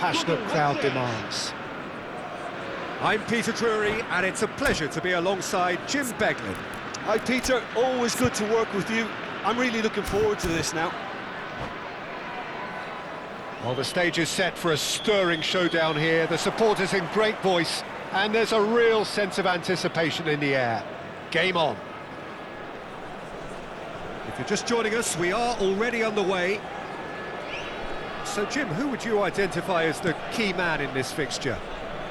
passionate crowd demands. I'm Peter Drury, and it's a pleasure to be alongside Jim Beglin. Hi Peter, always good to work with you. I'm really looking forward to this now. Well, the stage is set for a stirring showdown here. The supporters in great voice, and there's a real sense of anticipation in the air. Game on. If you're just joining us, we are already underway. So Jim, who would you identify as the key man in this fixture?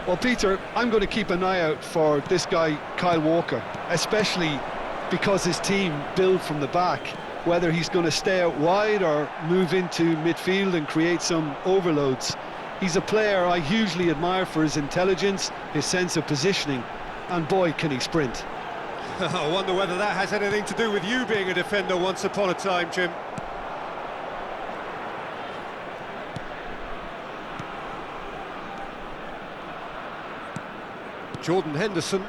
Well Peter, I'm going to keep an eye out for this guy Kyle Walker, especially because his team build from the back. Whether he's going to stay out wide or move into midfield and create some overloads. He's a player I hugely admire for his intelligence, his sense of positioning, and boy can he sprint. I wonder whether that has anything to do with you being a defender once upon a time, Jim. Jordan Henderson.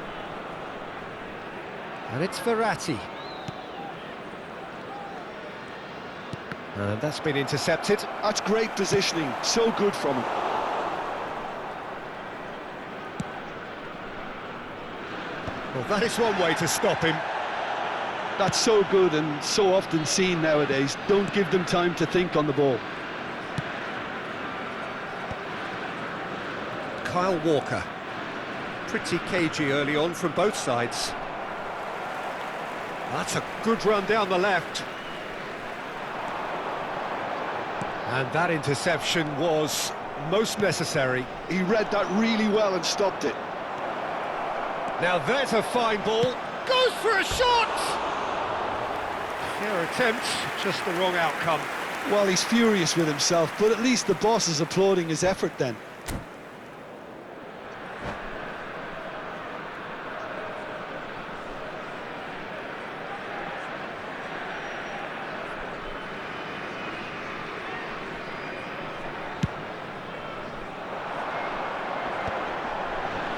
And it's Verratti. And that's been intercepted. That's great positioning, so good from him. Well, that is one way to stop him. That's so good and so often seen nowadays. Don't give them time to think on the ball. Kyle Walker. Pretty cagey early on from both sides. That's a good run down the left. And that interception was most necessary. He read that really well and stopped it. Now there's a fine ball. Goes for a shot! Fair attempt, just the wrong outcome. Well, he's furious with himself, but at least the boss is applauding his effort then.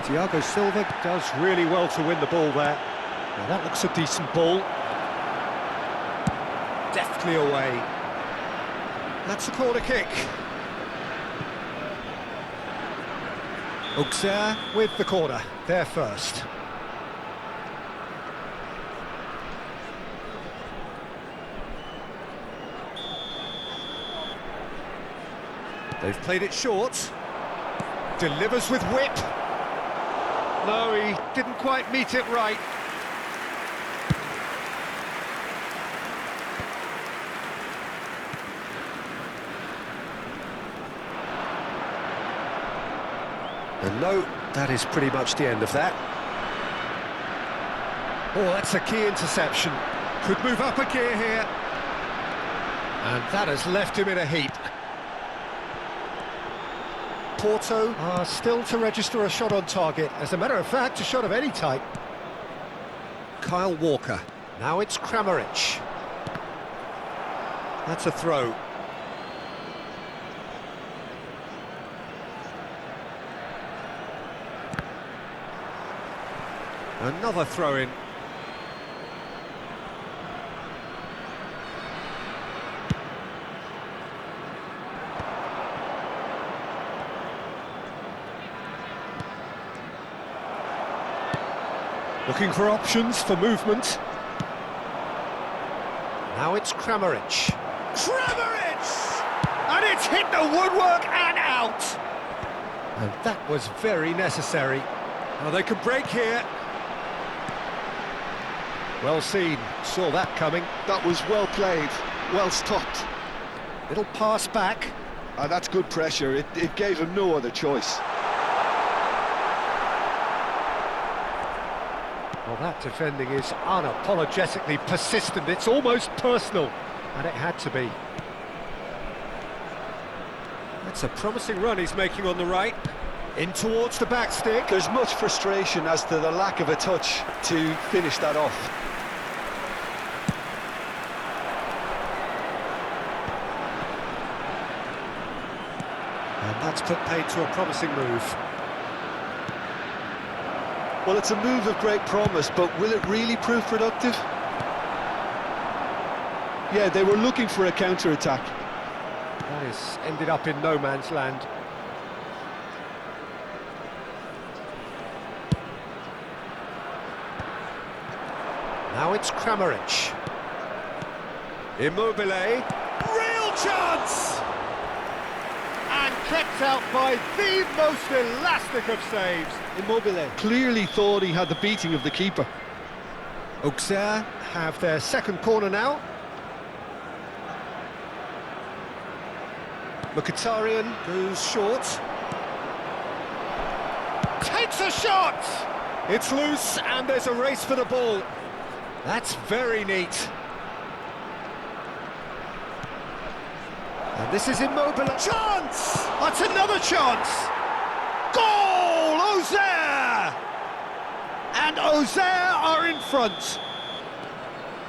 Thiago Silva does really well to win the ball there. Now that looks a decent ball. Deftly away. That's a corner kick. Auxerre with the corner, there first. They've played it short. Delivers with whip. No, he didn't quite meet it right. And no, that is pretty much the end of that. Oh, that's a key interception. Could move up a gear here. And that has left him in a heap. Porto are still to register a shot on target. As a matter of fact, a shot of any type. Kyle Walker. Now it's Kramaric. That's a throw. Another throw-in. Looking for options for movement. Now it's Kramaric. Kramaric! And it's hit the woodwork and out! And that was very necessary. Well, they could break here. Well seen, saw that coming. That was well played, well stopped. Little pass back. That's good pressure, it gave him no other choice. Well, that defending is unapologetically persistent. It's almost personal, and it had to be. That's a promising run he's making on the right. In towards the back stick. There's much frustration as to the lack of a touch to finish that off. And that's put paid to a promising move. Well, it's a move of great promise, but will it really prove productive? Yeah, they were looking for a counter-attack. That has ended up in no man's land. Now it's Kramaric. Immobile. Real chance! And kept out by the most elastic of saves. Immobile clearly thought he had the beating of the keeper. Auxerre have their second corner now. Mkhitaryan goes short. Takes a shot! It's loose and there's a race for the ball. That's very neat. And this is Immobile. Chance! That's another chance! Goal! Auxerre! And Auxerre are in front.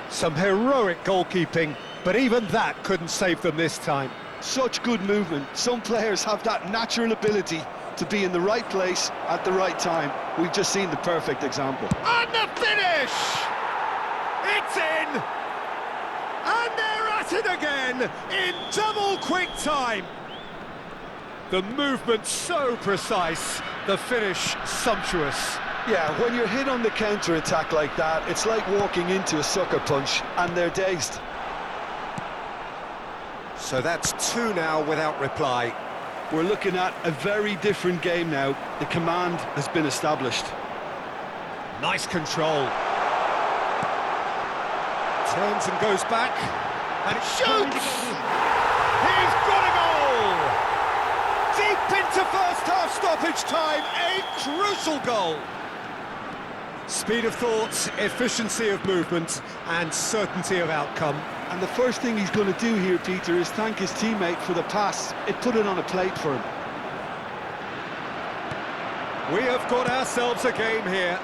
Some heroic goalkeeping, but even that couldn't save them this time. Such good movement. Some players have that natural ability to be in the right place at the right time. We've just seen the perfect example. And the finish! It's in! And they're at it again in double quick time. The movement so precise, the finish sumptuous. Yeah, when you're hit on the counter-attack like that, it's like walking into a sucker punch and they're dazed. So that's two now without reply. We're looking at a very different game now. The command has been established. Nice control. Turns and goes back. And shoots! He's got a goal! Deep into first half stoppage time, a crucial goal. Speed of thought, efficiency of movement, and certainty of outcome. And the first thing he's going to do here, Peter, is thank his teammate for the pass. It put it on a plate for him. We have got ourselves a game here.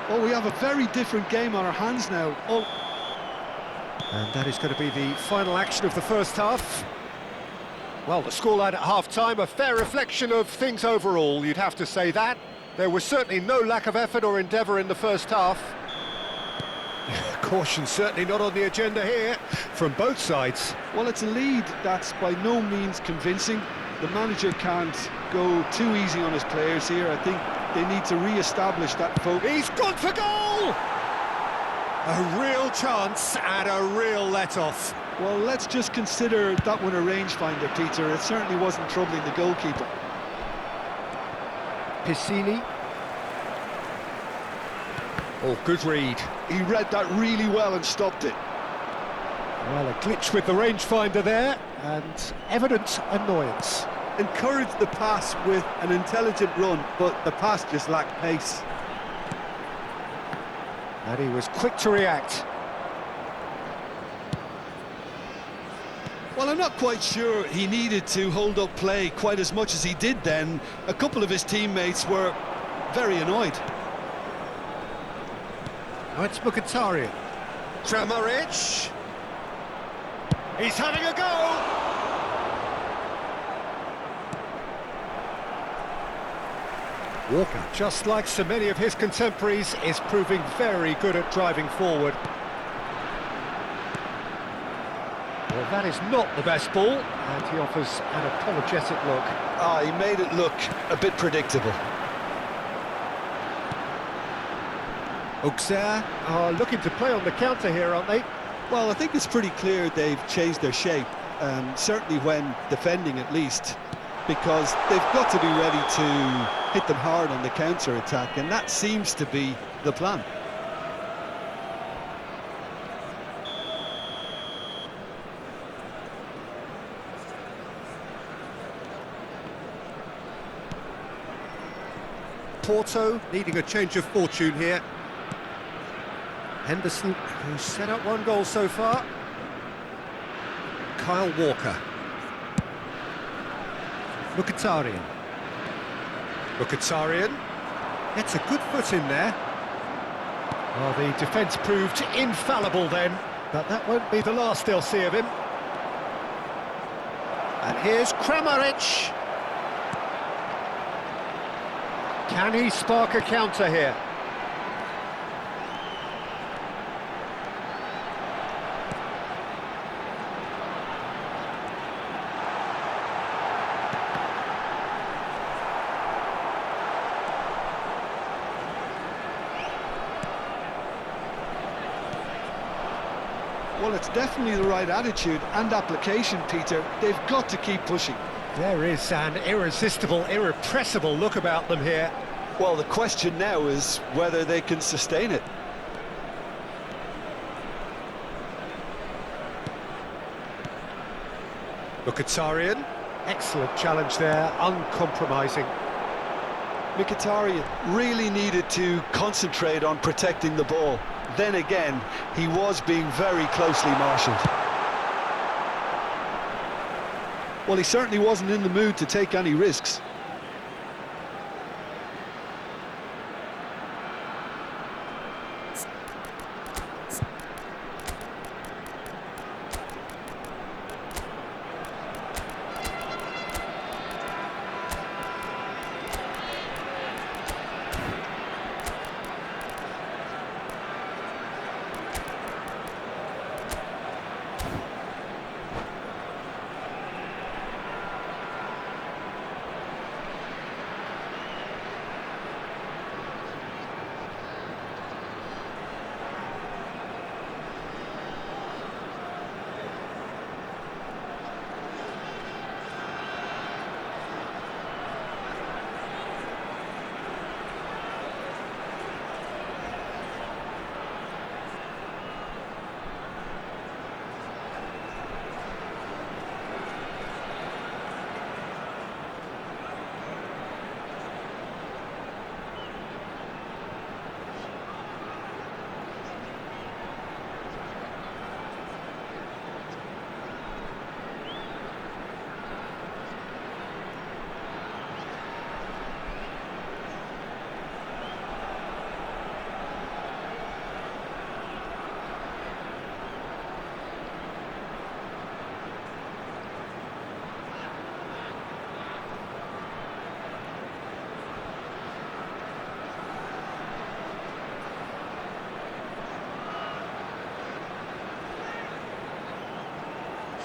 Oh, we have a very different game on our hands now. Oh. And that is going to be the final action of the first half. Well, the scoreline at half-time, a fair reflection of things overall, you'd have to say that. There was certainly no lack of effort or endeavour in the first half. Caution certainly not on the agenda here, from both sides. Well, it's a lead that's by no means convincing. The manager can't go too easy on his players here. I think they need to re-establish that focus. He's gone for goal! A real chance and a real let-off. Well, let's just consider that one a rangefinder, Peter. It certainly wasn't troubling the goalkeeper. Piscini. Oh, good read. He read that really well and stopped it. Well, a glitch with the rangefinder there, and evident annoyance. Encouraged the pass with an intelligent run, but the pass just lacked pace. And he was quick to react. Well, I'm not quite sure he needed to hold up play quite as much as he did then. A couple of his teammates were very annoyed. Oh, it's Mkhitaryan. Kramaric. He's having a go! Walker, just like so many of his contemporaries, is proving very good at driving forward. Well, that is not the best ball, and he offers an apologetic look. Ah, he made it look a bit predictable. Auxerre are looking to play on the counter here, aren't they? Well, I think it's pretty clear they've changed their shape, certainly when defending at least, because they've got to be ready to hit them hard on the counter-attack, and that seems to be the plan. Porto needing a change of fortune here. Henderson, who's set up one goal so far. Kyle Walker. Mkhitaryan. Mkhitaryan gets a good foot in there. Well, the defence proved infallible then, but that won't be the last they'll see of him. And here's Kramaric. Can he spark a counter here? Well, it's definitely the right attitude and application, Peter. They've got to keep pushing. There is an irresistible, irrepressible look about them here. Well, the question now is whether they can sustain it. Mkhitaryan, excellent challenge there, uncompromising. Mkhitaryan really needed to concentrate on protecting the ball. Then again, he was being very closely marshalled. Well, he certainly wasn't in the mood to take any risks.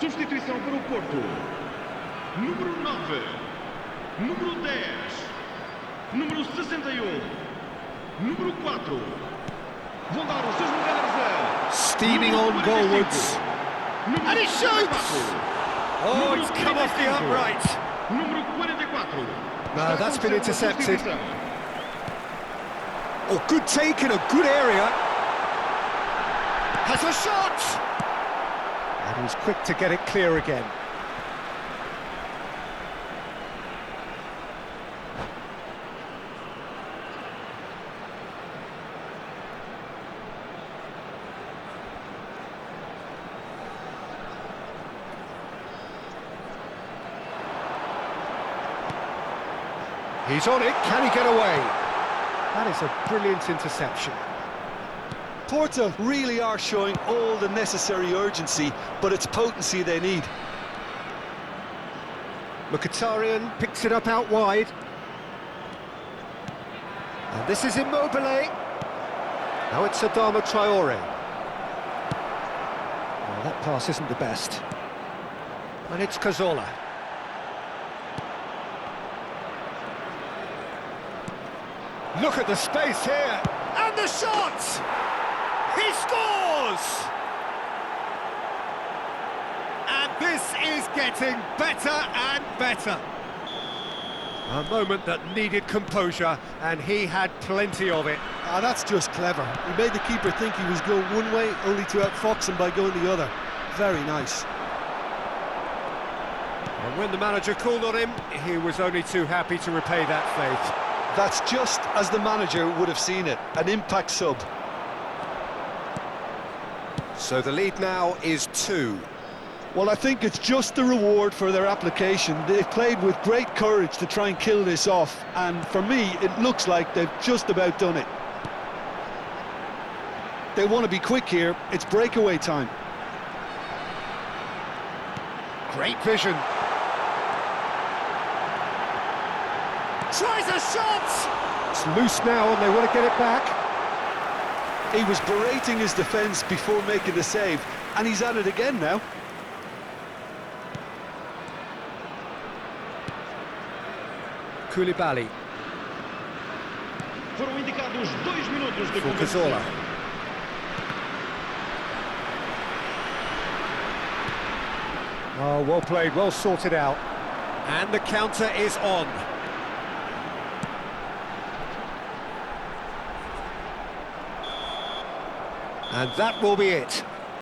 Substituição para o Porto. Número 9. Número 10. Número 61. Número 4. Vão dar os seus lugares a... Steaming on goalwards. And he shoots! Oh, it's come off the upright. Número 44. No, that's been intercepted. Oh, good take in a good area. Has a shot! And he's quick to get it clear again. He's on it, can he get away? That is a brilliant interception. Porto really are showing all the necessary urgency, but it's potency they need. Mkhitaryan picks it up out wide. And this is Immobile. Now it's Adama Traore. Well, that pass isn't the best. And it's Cazorla. Look at the space here. And the shot! He scores! And this is getting better and better. A moment that needed composure, and he had plenty of it. Ah, that's just clever. He made the keeper think he was going one way, only to outfox him by going the other. Very nice. And when the manager called on him, he was only too happy to repay that faith. That's just as the manager would have seen it, an impact sub. So the lead now is 2. Well, I think it's just the reward for their application. They've played with great courage to try and kill this off, and for me, it looks like they've just about done it. They want to be quick here, it's breakaway time. Great vision. Tries a shot! It's loose now, and they want to get it back. He was berating his defence before making the save, and he's at it again now. Koulibaly. Foram indicados 2 minutos de For Cazorla. Oh, well played, well sorted out. And the counter is on. And that will be it.